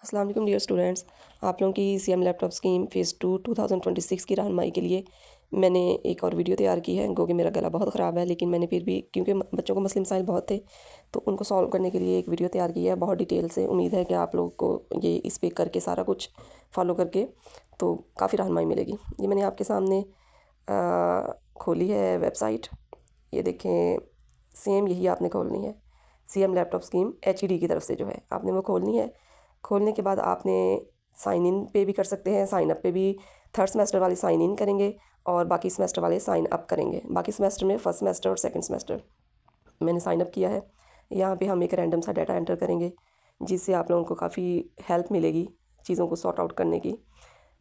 अस्सलाम वालेकुम dear students. आप लोगों की सीएम लैपटॉप स्कीम फ़ेज़ 2 2026 की रहनुमाई के लिए मैंने एक और वीडियो तैयार की है। क्योंकि मेरा गला बहुत ख़राब है, लेकिन मैंने फिर भी क्योंकि बच्चों को मसले मसाइल बहुत थे तो उनको सॉल्व करने के लिए एक वीडियो तैयार की है बहुत डिटेल से। उम्मीद है कि आप लोगों को ये इस पे करके सारा कुछ फॉलो करके तो काफ़ी रहनुमाई मिलेगी। ये मैंने आपके सामने खोली है वेबसाइट। ये देखें, सेम यही आपने खोलनी है। सीएम लैपटॉप स्कीम एचईडी की तरफ से जो है आपने वो खोलनी है। खोलने के बाद आपने साइन इन पे भी कर सकते हैं, साइन अप पे भी। थर्ड सेमेस्टर वाले साइन इन करेंगे और बाकी सेमेस्टर वाले साइन अप करेंगे। बाकी सेमेस्टर में फर्स्ट सेमेस्टर और सेकंड सेमेस्टर मैंने साइन अप किया है। यहाँ पे हम एक रैंडम सा डाटा एंटर करेंगे जिससे आप लोगों को काफ़ी हेल्प मिलेगी चीज़ों को सॉर्ट आउट करने की।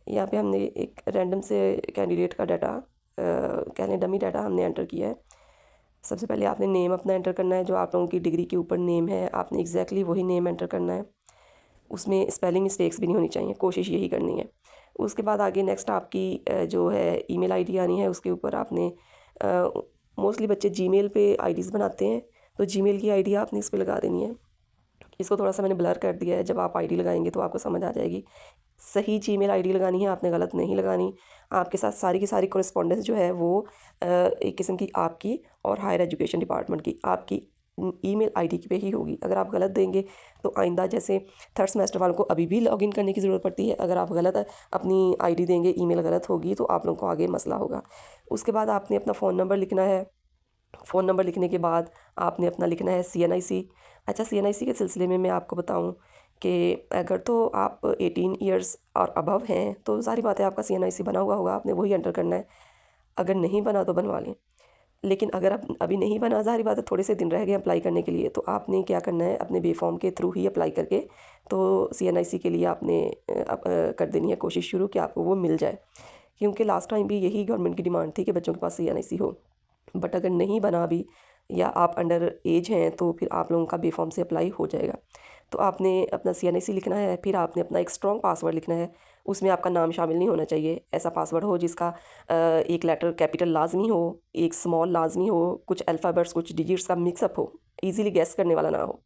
यहाँ पे हमने एक रैंडम से कैंडिडेट का डाटा कह लें डमी डाटा हमने एंटर किया है। सबसे पहले आपने नेम अपना एंटर करना है। जो आप लोगों की डिग्री के ऊपर नेम है आपने एग्जैक्टली वही नेम एंटर करना है। उसमें स्पेलिंग मिस्टेक्स भी नहीं होनी चाहिए, कोशिश यही करनी है। उसके बाद आगे नेक्स्ट आपकी जो है ईमेल आईडी आनी है। उसके ऊपर आपने मोस्टली बच्चे जीमेल पे आईडीज़ बनाते हैं, तो जीमेल की आईडी आपने इस पे लगा देनी है। इसको थोड़ा सा मैंने ब्लर कर दिया है। जब आप आईडी लगाएंगे तो आपको समझ आ जाएगी। सही जीमेल आईडी लगानी है, आपने गलत नहीं लगानी। आपके साथ सारी की सारी कॉरेस्पॉन्डेंस जो है वो एक किस्म की आपकी और हायर एजुकेशन डिपार्टमेंट की आपकी ईमेल आईडी पे ही होगी। अगर आप गलत देंगे तो आइंदा जैसे थर्ड सेमेस्टर वालों को अभी भी लॉगिन करने की ज़रूरत पड़ती है। अगर आप गलत अपनी आईडी देंगे, ईमेल गलत होगी तो आप लोगों को आगे मसला होगा। उसके बाद आपने अपना फ़ोन नंबर लिखना है। फ़ोन नंबर लिखने के बाद आपने अपना लिखना है सीएनआईसी। अच्छा, सीएनआईसी के सिलसिले में मैं आपको बताऊं कि अगर तो आप 18 ईयर्स और अबव हैं तो सारी बात है, आपका सीएनआईसी बना हुआ होगा, आपने वही एंटर करना है। अगर नहीं बना तो बनवा लें। लेकिन अगर आप अभी नहीं बना, ज़ाहिर बात है थोड़े से दिन रह गए अप्लाई करने के लिए, तो आपने क्या करना है अपने बे फॉर्म के थ्रू ही अप्लाई करके तो सीएनआईसी के लिए आपने कर देनी है कोशिश शुरू कि आपको वो मिल जाए। क्योंकि लास्ट टाइम भी यही गवर्नमेंट की डिमांड थी कि बच्चों के पास सीएनआईसी हो। बट अगर नहीं बना भी या आप अंडर एज हैं तो फिर आप लोगों का बे फॉर्म से अप्लाई हो जाएगा। तो आपने अपना सीएनआईसी लिखना है, फिर आपने अपना एक स्ट्रॉन्ग पासवर्ड लिखना है। उसमें आपका नाम शामिल नहीं होना चाहिए। ऐसा पासवर्ड हो जिसका एक लेटर कैपिटल लाजमी हो, एक स्मॉल लाजमी हो, कुछ अल्फ़ाबेट्स कुछ डिजिट्स का मिक्सअप हो, इजीली गैस करने वाला ना हो।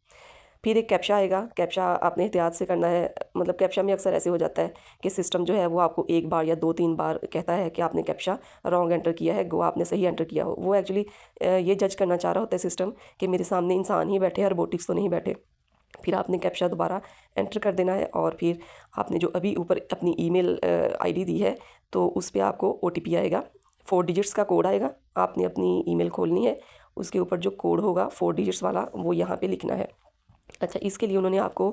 फिर एक कैप्चा आएगा। कैप्चा आपने एहतियात से करना है। मतलब कैप्चा में अक्सर ऐसे हो जाता है कि सिस्टम जो है वो आपको एक बार या दो तीन बार कहता है कि आपने कैप्चा रॉन्ग एंटर किया है, गो आपने सही एंटर किया हो। वो एक्चुअली ये जज करना चाह रहा होता है सिस्टम कि मेरे सामने इंसान ही बैठे हैं, रोबोटिक्स तो नहीं बैठे। फिर आपने कैप्चा दोबारा एंटर कर देना है और फिर आपने जो अभी ऊपर अपनी ईमेल आईडी दी है तो उस पर आपको ओटीपी आएगा, 4 डिजिट्स का कोड आएगा। आपने अपनी ईमेल खोलनी है, उसके ऊपर जो कोड होगा 4 डिजिट्स वाला वो यहाँ पे लिखना है। अच्छा, इसके लिए उन्होंने आपको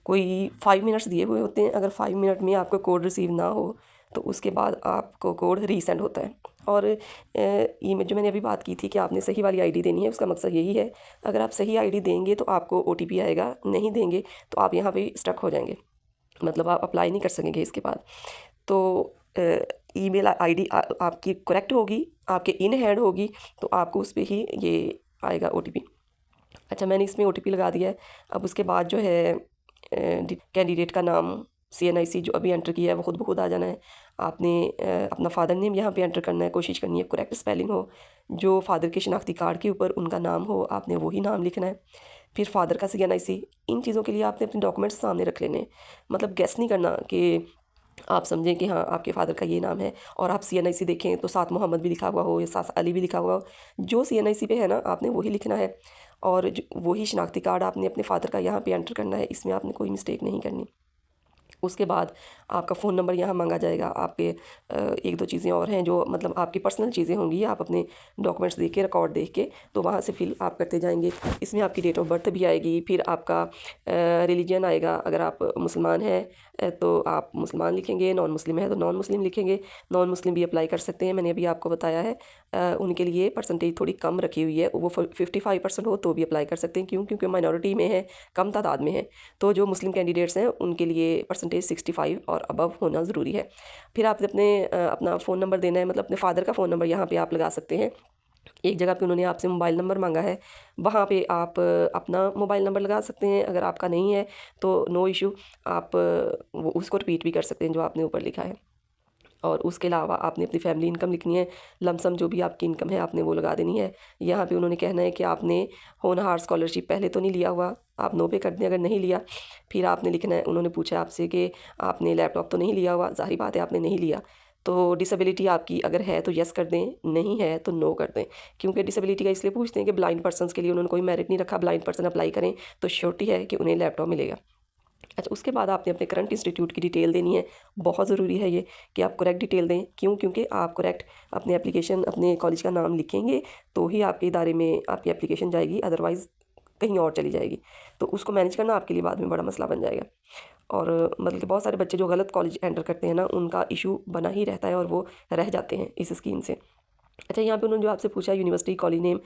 कोई 5 मिनट्स दिए हुए होते हैं। अगर 5 मिनट में आपको कोड रिसीव ना हो तो उसके बाद आपको कोड रीसेंड होता है। और ये में जो मैंने अभी बात की थी कि आपने सही वाली आईडी देनी है, उसका मकसद यही है। अगर आप सही आईडी देंगे तो आपको ओटीपी आएगा, नहीं देंगे तो आप यहाँ पे स्टक हो जाएंगे। मतलब आप अप्लाई नहीं कर सकेंगे इसके बाद। तो ईमेल आईडी आपकी करेक्ट होगी, आपके इन हैंड होगी तो आपको उस पर ही ये आएगा ओटीपी। अच्छा, मैंने इसमें ओटीपी लगा दिया है। अब उसके बाद जो है कैंडिडेट का नाम सीएनआईसी जो अभी एंटर किया है वो खुद ब खुद आ जाना है। आपने अपना फ़ादर नेम यहाँ पे एंटर करना है, कोशिश करनी है करेक्ट स्पेलिंग हो। जो फ़ादर के शनाख्ती कार्ड के ऊपर उनका नाम हो आपने वही नाम लिखना है। फिर फ़ादर का सीएनआईसी। इन चीज़ों के लिए आपने अपने डॉक्यूमेंट्स सामने रख लेने हैं। मतलब गेस नहीं करना कि आप समझें कि हाँ आपके फ़ादर का ये नाम है और आप सीएनआईसी देखें तो साथ मोहम्मद भी लिखा हुआ हो या साथ अली भी लिखा हुआ हो। जो सीएनआईसी पे है ना आपने वही लिखना है। और वही शनाख्ती कार्ड आपने अपने फ़ादर का यहाँ पे एंटर करना है। इसमें आपने कोई मिस्टेक नहीं करनी। उसके बाद आपका फ़ोन नंबर यहाँ मांगा जाएगा। आपके एक दो चीज़ें और हैं जो मतलब आपकी पर्सनल चीज़ें होंगी, आप अपने डॉक्यूमेंट्स देख के रिकॉर्ड देख के तो वहाँ से फिल आप करते जाएंगे। इसमें आपकी डेट ऑफ बर्थ भी आएगी, फिर आपका रिलीजन आएगा। अगर आप मुसलमान हैं तो आप मुसलमान लिखेंगे, नॉन मुस्लिम है तो नॉन मुस्लिम लिखेंगे। नॉन मुस्लिम भी अप्लाई कर सकते हैं, मैंने अभी आपको बताया है। उनके लिए परसेंटेज थोड़ी कम रखी हुई है, वो 55% हो तो भी अप्लाई कर सकते हैं। क्यों? क्योंकि माइनॉरिटी में है, कम तादाद में है। तो जो मुस्लिम कैंडिडेट्स हैं उनके लिए परसेंटेज 65 और अबव होना ज़रूरी है। फिर आपने अपना फ़ोन नंबर देना है, मतलब अपने फ़ादर का फ़ोन नंबर यहाँ पे आप लगा सकते हैं। एक जगह पे उन्होंने आपसे मोबाइल नंबर मांगा है, वहाँ पे आप अपना मोबाइल नंबर लगा सकते हैं। अगर आपका नहीं है तो नो इशू, आप वो उसको रिपीट भी कर सकते हैं जो आपने ऊपर लिखा है। और उसके अलावा आपने अपनी फैमिली इनकम लिखनी है, लमसम जो भी आपकी इनकम है आपने वो लगा देनी है। यहाँ पे उन्होंने कहना है कि आपने होनहार स्कॉलरशिप पहले तो नहीं लिया हुआ, आप नो पे कर दें अगर नहीं लिया। फिर आपने लिखना है, उन्होंने पूछा आपसे कि आपने लैपटॉप तो नहीं लिया हुआ, ज़ाहिर बात है आपने नहीं लिया। तो डिसेबिलिटी आपकी अगर है तो येस कर दें, नहीं है तो नो कर दें। क्योंकि डिसेबिलिटी का इसलिए पूछते हैं कि ब्लाइंड पर्सनस के लिए उन्होंने कोई मेरिट नहीं रखा, ब्लाइंड पर्सन अप्लाई करें तो श्योरिटी है कि उन्हें लैपटॉप मिलेगा। अच्छा, उसके बाद आपने अपने करंट इंस्टीट्यूट की डिटेल देनी है। बहुत ज़रूरी है ये कि आप करेक्ट डिटेल दें। क्यों? क्योंकि आप करेक्ट अपने एप्लीकेशन अपने कॉलेज का नाम लिखेंगे तो ही आपके इदारे में आपकी एप्लीकेशन जाएगी, अदरवाइज़ कहीं और चली जाएगी। तो उसको मैनेज करना आपके लिए बाद में बड़ा मसला बन जाएगा। और मतलब कि बहुत सारे बच्चे जो गलत कॉलेज एंटर करते हैं ना, उनका इशू बना ही रहता है और वो रह जाते हैं इस स्कीम से। अच्छा, यहाँ पे उन्होंने जो आपसे पूछा यूनिवर्सिटी कॉलेज नेम,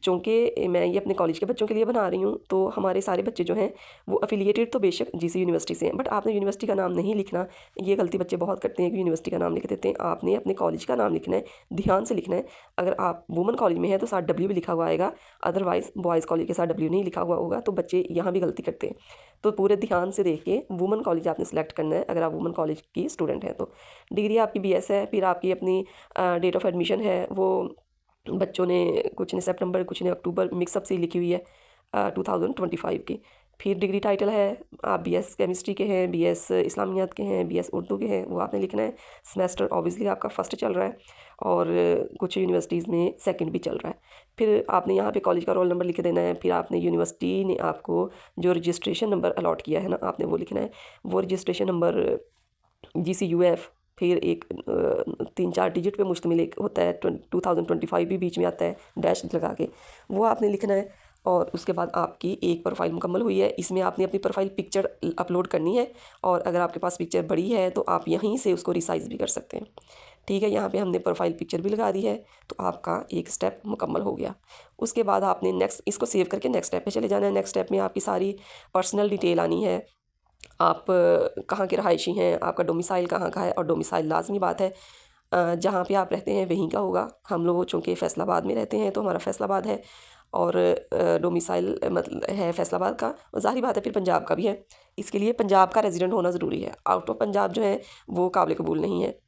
चूँकि मैं ये अपने कॉलेज के बच्चों के लिए बना रही हूँ, तो हमारे सारे बच्चे जो हैं वो एफिलिएटेड तो बेशक जीसी यूनिवर्सिटी से हैं, बट आपने यूनिवर्सिटी का नाम नहीं लिखना। ये गलती बच्चे बहुत करते हैं कि यूनिवर्सिटी का नाम लिख देते हैं। आपने अपने कॉलेज का नाम लिखना है, ध्यान से लिखना है। अगर आप वुमेन कॉलेज में हैं तो साथ डब्ल्यू भी लिखा हुआ आएगा, अदरवाइज़ बॉयज़ कॉलेज के साथ डब्ल्यू नहीं लिखा हुआ होगा, तो बच्चे यहाँ भी गलती करते हैं। तो पूरे ध्यान से देख के वुमेन कॉलेज आपने सेलेक्ट करना है अगर आप वुमेन कॉलेज की स्टूडेंट हैं तो। डिग्री आपकी बीएस है, फिर आपकी अपनी डेट ऑफ एडमिशन है वो बच्चों ने कुछ ने सितंबर कुछ ने अक्टूबर मिक्सअप से लिखी हुई है 2025 की। फिर डिग्री टाइटल है, आप बीएस केमिस्ट्री के हैं, बीएस इस्लामियात के हैं, बीएस उर्दू के हैं, वो आपने लिखना है। सेमेस्टर ऑब्वियसली आपका फर्स्ट चल रहा है और कुछ यूनिवर्सिटीज़ में सेकंड भी चल रहा है। फिर आपने यहाँ पे कॉलेज का रोल नंबर लिख देना है। फिर आपने यूनिवर्सिटी ने आपको जो रजिस्ट्रेशन नंबर अलॉट किया है ना, आपने वो लिखना है। वो रजिस्ट्रेशन नंबर GCUF, फिर एक 3-4 डिजिट पे मुश्तमिल एक होता है, 2025 भी बीच में आता है डैश लगा के, वो आपने लिखना है। और उसके बाद आपकी एक प्रोफाइल मुकम्मल हुई है। इसमें आपने अपनी प्रोफाइल पिक्चर अपलोड करनी है और अगर आपके पास पिक्चर बड़ी है तो आप यहीं से उसको रिसाइज़ भी कर सकते हैं। ठीक है, यहाँ पे हमने प्रोफाइल पिक्चर भी लगा दी है, तो आपका एक स्टेप मुकम्मल हो गया। उसके बाद आपने नेक्स्ट इसको सेव करके नेक्स्ट स्टेप पे चले जाना है। नेक्स्ट स्टेप में आपकी सारी पर्सनल डिटेल आनी है। आप कहाँ के रहायशी हैं, आपका डोमिसाइल कहाँ का है, और डोमिसाइल लाज़मी बात है जहाँ पे आप रहते हैं वहीं का होगा। हम लोग चूँकि फैसलाबाद में रहते हैं तो हमारा फैसलाबाद है, और डोमिसाइल मतलब है फैसलाबाद का, और ज़ाहिर बात है फिर पंजाब का भी है। इसके लिए पंजाब का रेजिडेंट होना ज़रूरी है, आउट ऑफ पंजाब जो है वो काबिल कबूल नहीं है।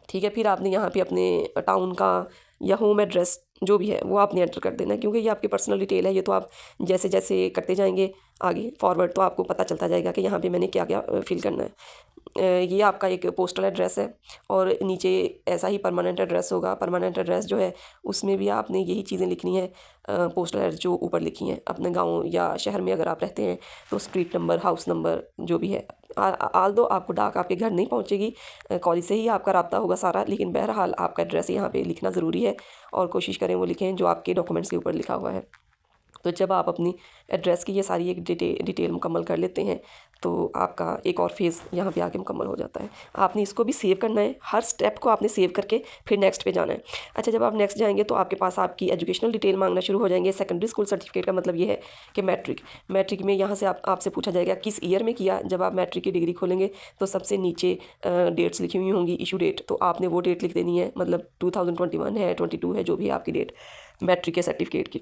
ठीक है, फिर आपने यहाँ पे अपने टाउन का या होम एड्रेस जो भी है वो आपने एंटर कर देना है, क्योंकि ये आपकी पर्सनल डिटेल है। ये तो आप जैसे जैसे करते जाएंगे आगे फॉरवर्ड तो आपको पता चलता जाएगा कि यहाँ पे मैंने क्या क्या फिल करना है। ये आपका एक पोस्टल एड्रेस है और नीचे ऐसा ही परमानेंट एड्रेस होगा। परमानेंट एड्रेस जो है उसमें भी आपने यही चीज़ें लिखनी है, पोस्टल एड्रेस जो ऊपर लिखी हैं। अपने गांव या शहर में अगर आप रहते हैं तो स्ट्रीट नंबर, हाउस नंबर जो भी है। आल दो आपको डाक आपके घर नहीं पहुंचेगी, कॉलेज से ही आपका रब्ता होगा सारा, लेकिन बहरहाल आपका एड्रेस यहाँ पे लिखना ज़रूरी है और कोशिश करें वो लिखें जो आपके डॉक्यूमेंट्स के ऊपर लिखा हुआ है। तो जब आप अपनी एड्रेस की ये सारी एक डिटेल मुकम्मल कर लेते हैं तो आपका एक और फेज़ यहाँ पे आके मुकम्मल हो जाता है। आपने इसको भी सेव करना है, हर स्टेप को आपने सेव करके फिर नेक्स्ट पे जाना है। अच्छा, जब आप नेक्स्ट जाएंगे तो आपके पास आपकी एजुकेशनल डिटेल मांगना शुरू हो जाएंगे। सेकेंडरी स्कूल सर्टिफिकेट का मतलब ये है कि मैट्रिक में यहाँ से आपसे पूछा जाएगा किस ईयर में किया। जब आप मैट्रिक की डिग्री खोलेंगे तो सबसे नीचे डेट्स लिखी हुई होंगी, इशू डेट, तो आपने वो डेट लिख देनी है। मतलब 2021 है, 22 है, जो भी है आपकी डेट मैट्रिक के सर्टिफिकेट की,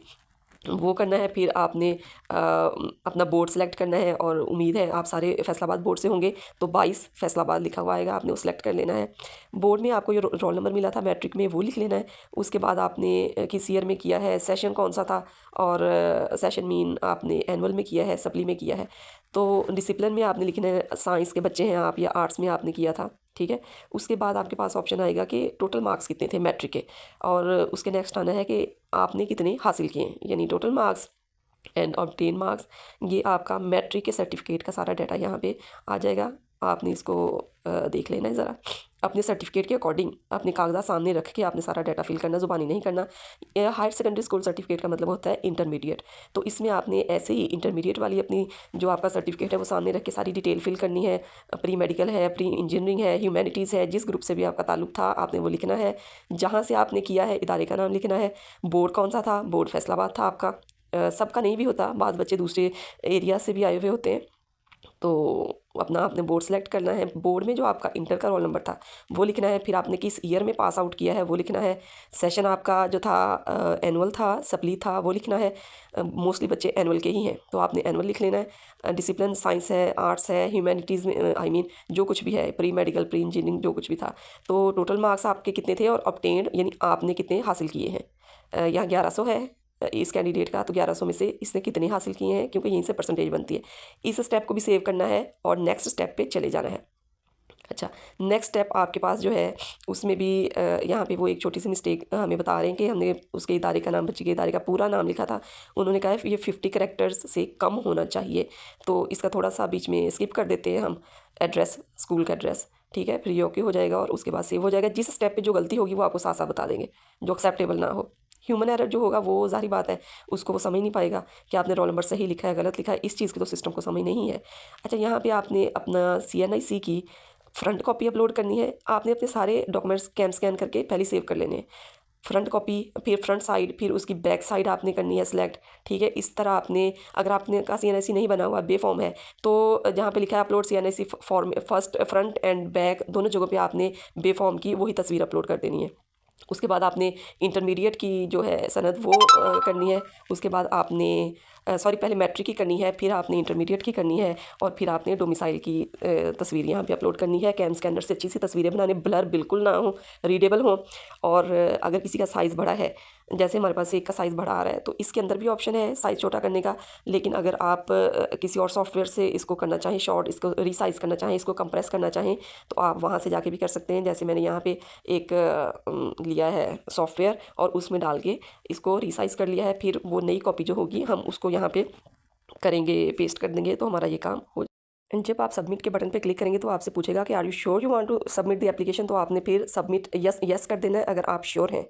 वो करना है। फिर आपने अपना बोर्ड सेलेक्ट करना है, और उम्मीद है आप सारे फैसलाबाद बोर्ड से होंगे तो 22 फैसलाबाद लिखा हुआ आएगा, आपने वो सेलेक्ट कर लेना है। बोर्ड में आपको जो रोल नंबर मिला था मैट्रिक में वो लिख लेना है। उसके बाद आपने किस ईयर में किया है, सेशन कौन सा था, और सेशन मीन आपने एनुअल में किया है, सप्ली में किया है। तो डिसिप्लिन में आपने लिखना है, साइंस के बच्चे हैं आप या आर्ट्स में आपने किया था। ठीक है, उसके बाद आपके पास ऑप्शन आएगा कि टोटल मार्क्स कितने थे मैट्रिक के, और उसके नेक्स्ट आना है कि आपने कितने हासिल किए हैं, यानी total marks and obtain marks. ये आपका मैट्रिक के सर्टिफिकेट का सारा डाटा यहाँ पे आ जाएगा। आपने इसको देख लेना है ज़रा, अपने सर्टिफिकेट के अकॉर्डिंग अपने कागजात सामने रख के आपने सारा डाटा फिल करना, ज़ुबानी नहीं करना। हायर सेकेंडरी स्कूल सर्टिफिकेट का मतलब होता है इंटरमीडिएट, तो इसमें आपने ऐसे ही इंटरमीडिएट वाली अपनी जो आपका सर्टिफिकेट है वो सामने रख के सारी डिटेल फिल करनी है। प्री मेडिकल है, प्री इंजीनियरिंग है, ह्यूमैनिटीज़ है, जिस ग्रुप से भी आपका ताल्लुक था आपने वो लिखना है। जहाँ से आपने किया है इदारे का नाम लिखना है। बोर्ड कौन सा था, बोर्ड फैसलाबाद था आपका। सबका नहीं भी होता, बाज़ बच्चे दूसरे एरिया से भी आए हुए होते हैं, तो अपना आपने बोर्ड सेलेक्ट करना है। बोर्ड में जो आपका इंटर का रोल नंबर था वो लिखना है, फिर आपने किस ईयर में पास आउट किया है वो लिखना है। सेशन आपका जो था एनुअल था, सप्ली था, वो लिखना है। मोस्टली बच्चे एनुअल के ही हैं तो आपने एनुअल लिख लेना है। डिसिप्लिन साइंस है, आर्ट्स है, ह्यूमैनिटीज़ में आई मीन जो कुछ भी है, प्री मेडिकल, प्री इंजीनियरिंग जो कुछ भी था। तो टोटल मार्क्स आपके कितने थे और ऑब्टेन्ड यानी आपने कितने हासिल किए हैं। यहाँ 1100 है इस कैंडिडेट का, तो 1100 में से इसने कितने हासिल किए हैं, क्योंकि यहीं से परसेंटेज बनती है। इस स्टेप को भी सेव करना है और नेक्स्ट स्टेप पे चले जाना है। अच्छा, नेक्स्ट स्टेप आपके पास जो है उसमें भी यहाँ पे वो एक छोटी सी मिस्टेक हमें बता रहे हैं कि हमने उसके इदारे का नाम, बच्चे के इदारे का पूरा नाम लिखा था। उन्होंने कहा है ये 50 करैक्टर्स से कम होना चाहिए, तो इसका थोड़ा सा बीच में स्किप कर देते हैं हम। एड्रेस, स्कूल का एड्रेस, ठीक है, फिर ये ओके हो जाएगा और उसके बाद सेव हो जाएगा। जिस स्टेप पे जो गलती होगी वो आपको साथ साथ बता देंगे, जो एक्सेप्टेबल ना हो। ह्यूमन एरर जो होगा वो ज़ाहिर बात है, उसको वो समझ नहीं पाएगा कि आपने रोल नंबर सही लिखा है गलत लिखा है, इस चीज़ की तो सिस्टम को समझ नहीं है। अच्छा, यहाँ पे आपने अपना CNIC की फ्रंट कॉपी अपलोड करनी है। आपने अपने सारे डॉक्यूमेंट्स स्कैन करके पहले सेव कर लेने हैं। फ्रंट कॉपी, फिर फ्रंट साइड, फिर उसकी बैक साइड आपने करनी है सिलेक्ट, ठीक है। इस तरह आपने, अगर आपने का CNIC नहीं बना हुआ, बे फॉर्म है, तो जहाँ पे लिखा है upload CNIC form, first front end back दोनों जगहों पे आपने बे फॉर्म की वही तस्वीर अपलोड कर देनी है। उसके बाद आपने इंटरमीडिएट की जो है सनद वो करनी है। उसके बाद आपने पहले मैट्रिक की करनी है, फिर आपने इंटरमीडिएट की करनी है और फिर आपने डोमिसाइल की तस्वीर यहाँ पे अपलोड करनी है। कैम स्कैनर से अच्छी सी तस्वीरें बनाने, ब्लर बिल्कुल ना हो, रीडेबल हो। और अगर किसी का साइज़ बड़ा है, जैसे हमारे पास एक का साइज़ बड़ा आ रहा है, तो इसके अंदर भी ऑप्शन है साइज़ छोटा करने का। लेकिन अगर आप किसी और सॉफ्टवेयर से इसको करना चाहें शॉर्ट, इसको रीसाइज़ करना चाहें, इसको कंप्रेस करना चाहें, तो आप वहाँ से जाके भी कर सकते हैं। जैसे मैंने यहाँ पे एक लिया है सॉफ्टवेयर और उसमें डाल के इसको रीसाइज़ कर लिया है। फिर वो नई कॉपी जो होगी हम उसको यहाँ पे करेंगे, पेस्ट कर देंगे, तो हमारा ये काम हो। जब आप सबमिट के बटन पे क्लिक करेंगे तो आपसे पूछेगा कि are you sure you want to submit the application, तो आपने फिर सबमिट यस कर देना है अगर आप श्योर हैं।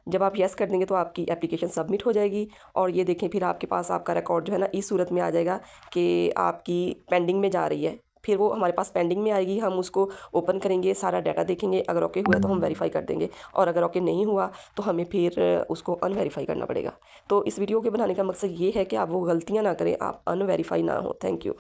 जब आप यस कर देंगे तो आपकी एप्लीकेशन सबमिट हो जाएगी। और ये देखें, फिर आपके पास आपका रिकॉर्ड जो है ना इस सूरत में आ जाएगा कि आपकी पेंडिंग में जा रही है। फिर वो हमारे पास पेंडिंग में आएगी, हम उसको ओपन करेंगे, सारा डाटा देखेंगे, अगर ओके हुआ तो हम वेरीफाई कर देंगे, और अगर ओके नहीं हुआ तो हमें फिर उसको अनवेरीफाई करना पड़ेगा। तो इस वीडियो के बनाने का मकसद ये है कि आप वो गलतियाँ ना करें, आप अनवेरीफाई ना हो। Thank you.